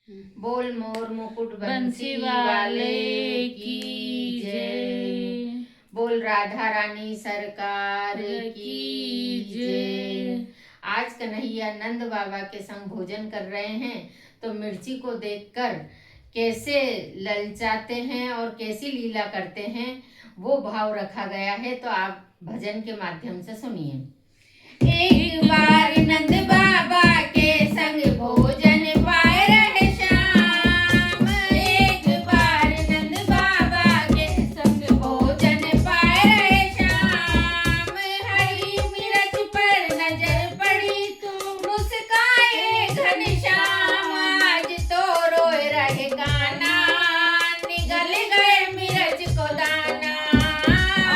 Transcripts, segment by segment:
बोल मोर मुकुट बंसी वाले की जय। बोल राधा रानी सरकार की जय। आज कन्हैया नंद बाबा के संग भोजन कर रहे हैं तो मिर्ची को देखकर कैसे ललचाते हैं और कैसी लीला करते हैं वो भाव रखा गया है, तो आप भजन के माध्यम से सुनिए। एक बार नंद बाबा के संग भोजन पाए रहे श्याम। एक बार नंद बाबा के संग भोजन पाए रहे श्याम। हरी मिर्च पर नजर पड़ी तो मुस्काए घनश्याम। आज तो रोए रहे गाना, निगल गए मिर्च को दाना।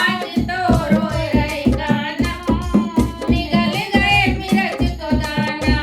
आज तो रोए रहे गाना, निगल गए मिर्च को दाना।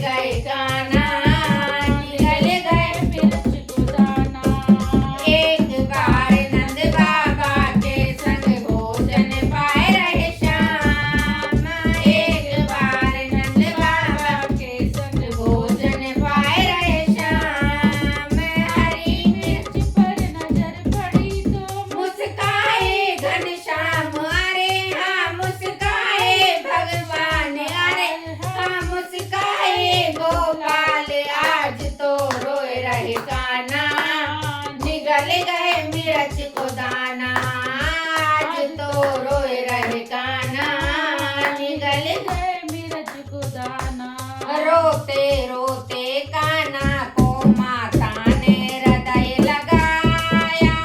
गए कान्हा, निगल गए मिर्च को दाना। एक बार नंद बाबा के संग भोजन पाए रहे श्याम, एक बार नंद बाबा के संग भोजन पाए रहे श्याम। हरी मिर्च पर नजर पड़ी तो मुस्काए घनश्याम, अरे हाँ मुस्काए भगवान, अरे हाँ मुस्काए गोपाल, आज तो रोए रहे कान्हा, निगल गए मिर्च को दाना, आज तो रोए रहे कान्हा, निगल गए मिर्च को दाना। रोते रोते कान्हा को माता ने हृदय लगाया,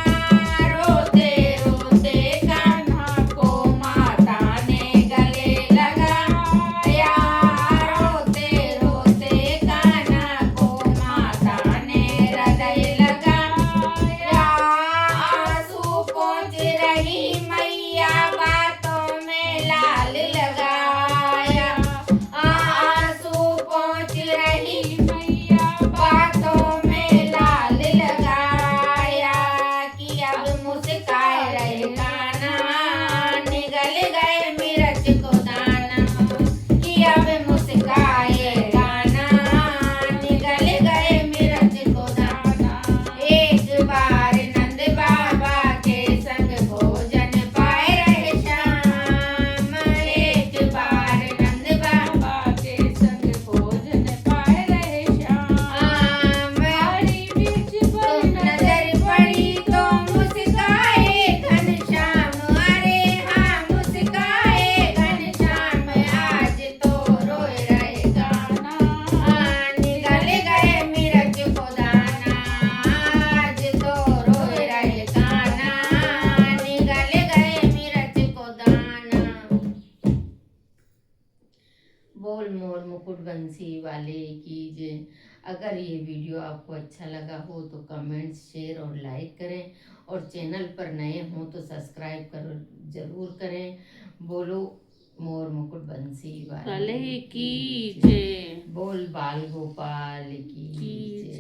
रोते रोते कान्हा को माता ने गले लगाया, रोते रोते कान्हा को माता ने हृदय लगाया। आंसू पोंछ रही मैया बातों में लाल लगाया, आंसू पोंछ रही मैया बातों में लाल लगाया, कि अब मुस्काए रहे कान्हा, निगल गए मिर्च को दाना, कि अब मुस्काए कान्हा, निगल गए मिर्च को दाना। एक बार नंद बाबा के संग भोजन पाए रहे श्याम, एक बार नंद बाबा के संग भोजन पाए रहे श्याम। हरी मिर्च पर तुम नजर पड़ी तो मुस्काए घनश्याम, अरे हाँ मुस्काए घनश्याम, आज तो रोए रहे कान्हा, निगल गए मिर्च को दाना, आज तो रोए रहे कान्हा, निगल गए मिर्च को दाना। बोल मोर मुकुट बंसी वाले की जय। अगर ये वीडियो आपको अच्छा लगा हो तो कमेंट, शेयर और लाइक करें, और चैनल पर नए हो तो सब्सक्राइब करो जरूर करें। बोलो मोर मुकुट बंसी वाले वाले की जय। जय। बोल बाल गोपाल की की जय।